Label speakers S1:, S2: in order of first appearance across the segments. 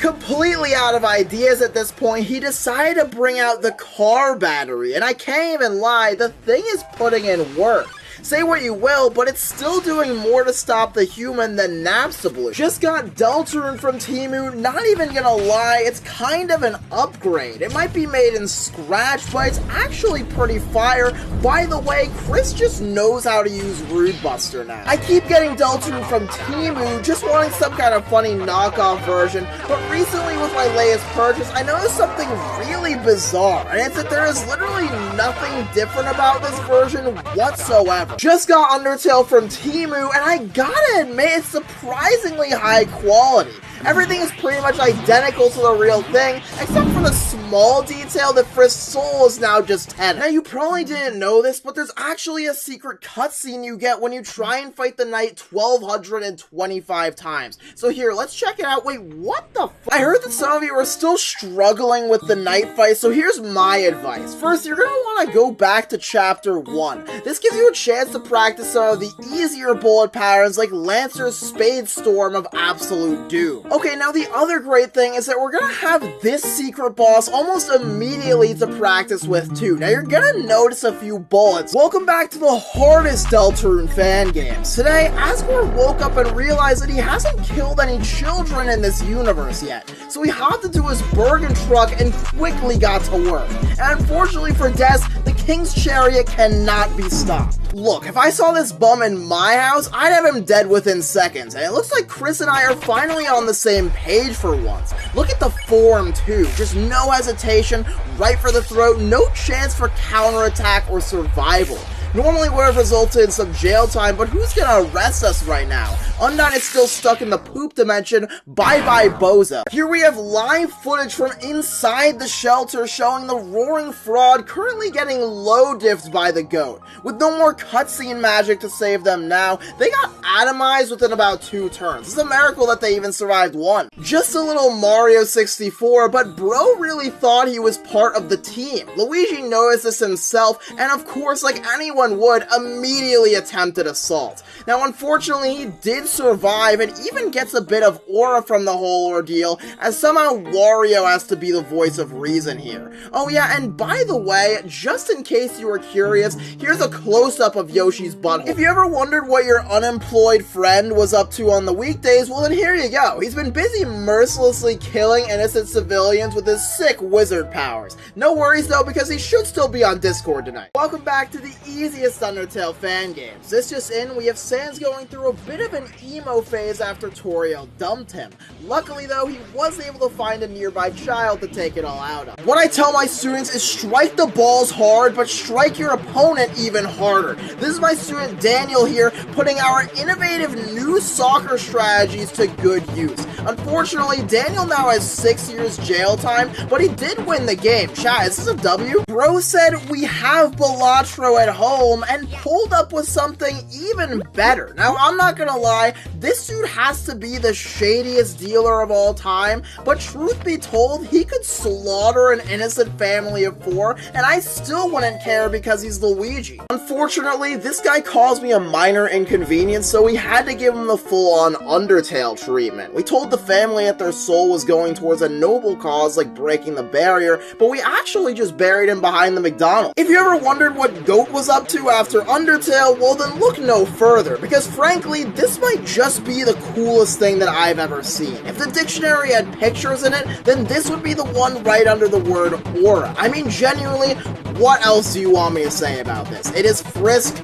S1: Completely out of ideas at this point, he decided to bring out the car battery, and I can't even lie, the thing is putting in work. Say what you will, but it's still doing more to stop the human than Napstablu. Just got Deltarune from Temu, not even gonna lie, it's kind of an upgrade. It might be made in Scratch, but it's actually pretty fire. By the way, Chris just knows how to use Rude Buster now. I keep getting Deltarune from Temu, just wanting some kind of funny knockoff version, but recently with my latest purchase, I noticed something really bizarre, and it's that there is literally nothing different about this version whatsoever. Just got Undertale from Temu, and I gotta admit, it's surprisingly high quality. Everything is pretty much identical to the real thing, except for the small detail that Frisk's soul is now just 10. Now, you probably didn't know this, but there's actually a secret cutscene you get when you try and fight the knight 1,225 times. So here, let's check it out. Wait, what the f— I heard that some of you are still struggling with the knight fight, so here's my advice. First, you're gonna want to go back to Chapter 1. This gives you a chance to practice some of the easier bullet patterns like Lancer's Spade Storm of Absolute Doom. Okay, now the other great thing is that we're gonna have this secret boss almost immediately to practice with too. Now you're gonna notice a few bullets. Welcome back to the hardest Deltarune fan games. Today, Asgore woke up and realized that he hasn't killed any children in this universe yet. So he hopped into his Bergen truck and quickly got to work. And unfortunately for Des, the King's Chariot cannot be stopped. Look, if I saw this bum in my house, I'd have him dead within seconds, and it looks like Chris and I are finally on the same page for once. Look at the form too, just no hesitation, right for the throat, no chance for counterattack or survival. Normally would have resulted in some jail time, but who's gonna arrest us right now? Undyne is still stuck in the poop dimension, bye-bye Boza. Here we have live footage from inside the shelter showing the Roaring Fraud currently getting low diffed by the goat. With no more cutscene magic to save them now, they got atomized within about 2 turns. It's a miracle that they even survived one. Just a little Mario 64, but bro really thought he was part of the team. Luigi noticed this himself, and of course, like anyone would, immediately attempted assault. Now unfortunately he did survive and even gets a bit of aura from the whole ordeal, as somehow Wario has to be the voice of reason here. Oh yeah, and by the way, just in case you were curious, here's a close-up of Yoshi's butthole. If you ever wondered what your unemployed friend was up to on the weekdays, well then here you go. He's been busy mercilessly killing innocent civilians with his sick wizard powers. No worries though, because he should still be on Discord tonight. Welcome back to the easiest Undertale fan games. This just in, we have Sans going through a bit of an emo phase after Toriel dumped him. Luckily though, he was able to find a nearby child to take it all out of. What I tell my students is strike the balls hard, but strike your opponent even harder. This is my student Daniel here, putting our innovative new soccer strategies to good use. Unfortunately, Daniel now has 6 years jail time, but he did win the game. Chat, is this a W? Bro said we have Balatro at home and pulled up with something even better. Now, I'm not gonna lie, this dude has to be the shadiest dealer of all time, but truth be told, he could slaughter an innocent family of 4, and I still wouldn't care because he's Luigi. Unfortunately, this guy caused me a minor inconvenience, so we had to give him the full-on Undertale treatment. We told the family that their soul was going towards a noble cause like breaking the barrier, but we actually just buried him behind the McDonald's. If you ever wondered what Goat was up to after Undertale, well then look no further, because frankly, this might just be the coolest thing that I've ever seen. If the dictionary had pictures in it, then this would be the one right under the word aura. I mean, genuinely, what else do you want me to say about this? It is Frisk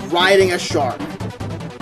S1: riding a shark.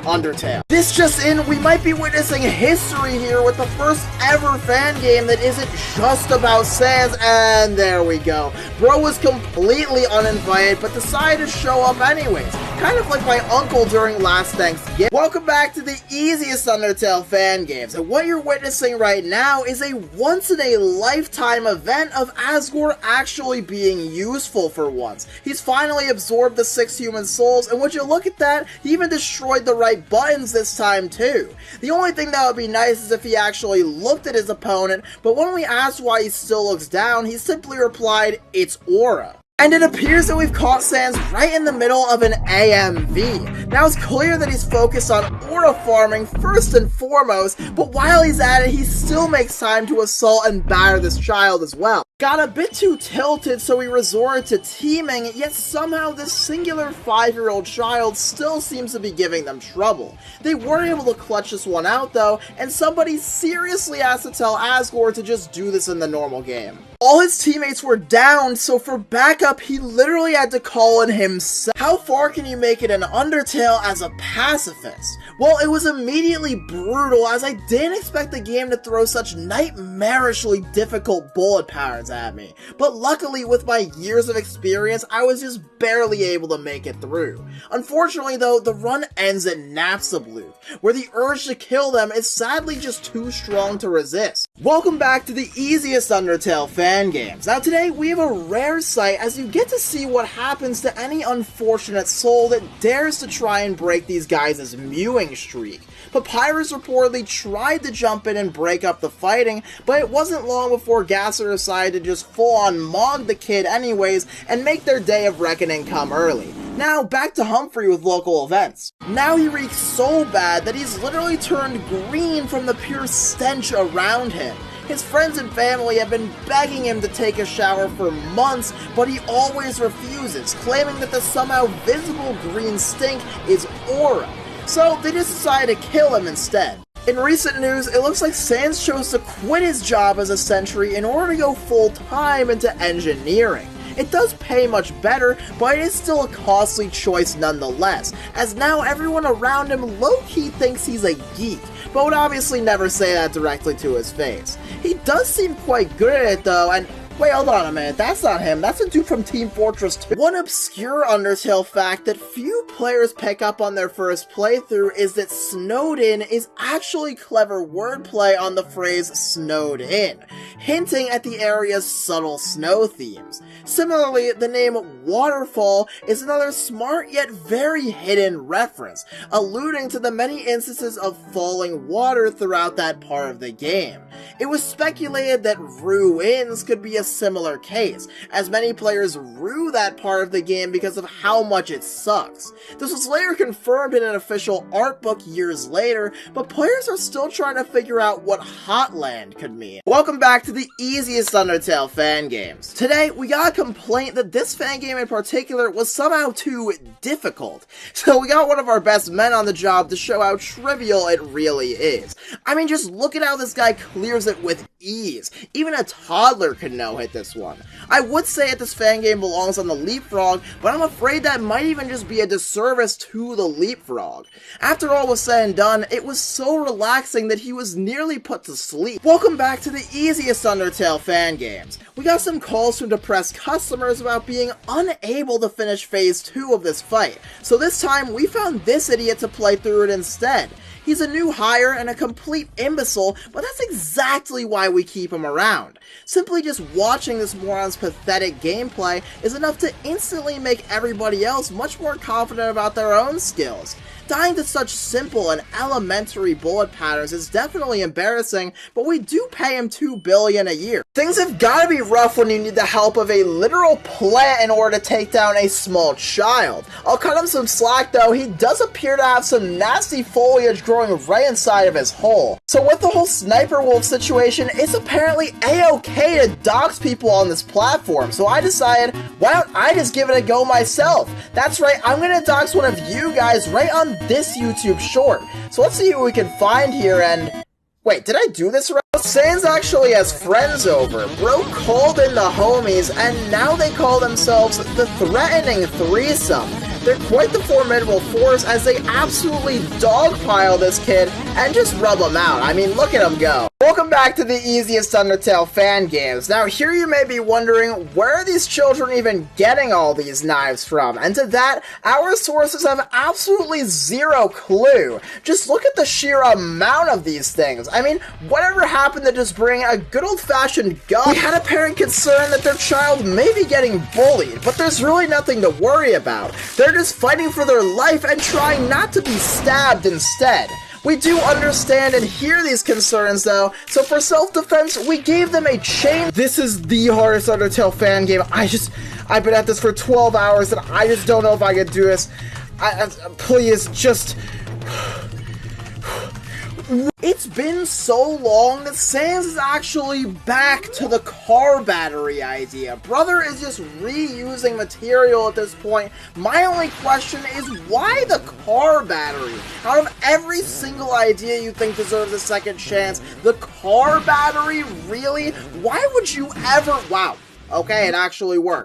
S1: Undertale. This just in, we might be witnessing history here with the first ever fan game that isn't just about Sans, and there we go. Bro was completely uninvited, but decided to show up anyways. Kind of like my uncle during last Thanksgiving. Welcome back to the easiest Undertale fan games, and what you're witnessing right now is a once-in-a-lifetime event of Asgore actually being useful for once. He's finally absorbed the 6 human souls, and would you look at that, he even destroyed the right buttons this time too. The only thing that would be nice is if he actually looked at his opponent, but when we asked why he still looks down, he simply replied, "It's aura." And it appears that we've caught Sans right in the middle of an AMV. Now it's clear that he's focused on aura farming first and foremost, but while he's at it, he still makes time to assault and batter this child as well. Got a bit too tilted, so he resorted to teaming, yet somehow this singular 5-year-old child still seems to be giving them trouble. They were able to clutch this one out though, and somebody seriously has to tell Asgore to just do this in the normal game. All his teammates were down, so for backup, he literally had to call in himself. How far can you make it an Undertale as a pacifist? Well, it was immediately brutal, as I didn't expect the game to throw such nightmarishly difficult bullet patterns at me. But luckily, with my years of experience, I was just barely able to make it through. Unfortunately though, the run ends at Napstablook, where the urge to kill them is sadly just too strong to resist. Welcome back to the easiest Undertale fan games. Now today we have a rare sight as you get to see what happens to any unfortunate soul that dares to try and break these guys' mewing streak. Papyrus reportedly tried to jump in and break up the fighting, but it wasn't long before Gasser decided to just full-on mog the kid anyways and make their day of reckoning come early. Now, back to Humphrey with local events. Now he reeks so bad that he's literally turned green from the pure stench around him. His friends and family have been begging him to take a shower for months, but he always refuses, claiming that the somehow visible green stink is aura. So they just decided to kill him instead. In recent news, it looks like Sans chose to quit his job as a sentry in order to go full-time into engineering. It does pay much better, but it is still a costly choice nonetheless, as now everyone around him low-key thinks he's a geek, but would obviously never say that directly to his face. He does seem quite good at it though, and wait, hold on a minute, that's not him, that's a dude from Team Fortress 2. One obscure Undertale fact that few players pick up on their first playthrough is that snowed in is actually clever wordplay on the phrase snowed in, hinting at the area's subtle snow themes. Similarly, the name Waterfall is another smart yet very hidden reference, alluding to the many instances of falling water throughout that part of the game. It was speculated that ruins could be a similar case, as many players rue that part of the game because of how much it sucks. This was later confirmed in an official art book years later, but players are still trying to figure out what Hotland could mean. Welcome back to the easiest Undertale fan games. Today, we got a complaint that this fan game in particular was somehow too difficult, so we got one of our best men on the job to show how trivial it really is. I mean, just look at how this guy clears it with ease. Even a toddler could hit this one. I would say that this fan game belongs on the Leapfrog, but I'm afraid that might even just be a disservice to the Leapfrog. After all was said and done, it was so relaxing that he was nearly put to sleep. Welcome back to the easiest Undertale fan games. We got some calls from depressed customers about being unable to finish phase 2 of this fight, so this time we found this idiot to play through it instead. He's a new hire and a complete imbecile, but that's exactly why we keep him around. Simply just watching this moron's pathetic gameplay is enough to instantly make everybody else much more confident about their own skills. Dying to such simple and elementary bullet patterns is definitely embarrassing, but we do pay him $2 billion a year. Things have gotta be rough when you need the help of a literal plant in order to take down a small child. I'll cut him some slack though, he does appear to have some nasty foliage growing right inside of his hole. So with the whole sniper wolf situation, it's apparently a-okay to dox people on this platform, so I decided, why don't I just give it a go myself? That's right, I'm gonna dox one of you guys right on this YouTube short. So let's see who we can find here and... Wait, did I do this right? Sans actually has friends over. Bro called in the homies, and now they call themselves the Threatening Threesome. They're quite the formidable force as they absolutely dogpile this kid and just rub him out. I mean, look at him go. Welcome back to the easiest Undertale fan games. Now here you may be wondering, where are these children even getting all these knives from? And to that, our sources have absolutely zero clue. Just look at the sheer amount of these things. I mean, whatever happened to just bring a good old-fashioned gun? We had a parent concerned that their child may be getting bullied, but there's really nothing to worry about. They're just fighting for their life and trying not to be stabbed instead. We do understand and hear these concerns though, so for self-defense, we gave them a chain. This is the hardest Undertale fan game. I've been at this for 12 hours, and I just don't know if I can do this. Please, just... It's been so long that Sans is actually back to the car battery idea. Brother is just reusing material at this point. My only question is, why the car battery? Out of every single idea you think deserves a second chance, the car battery? Really? Why would you ever... Wow. Okay, it actually works.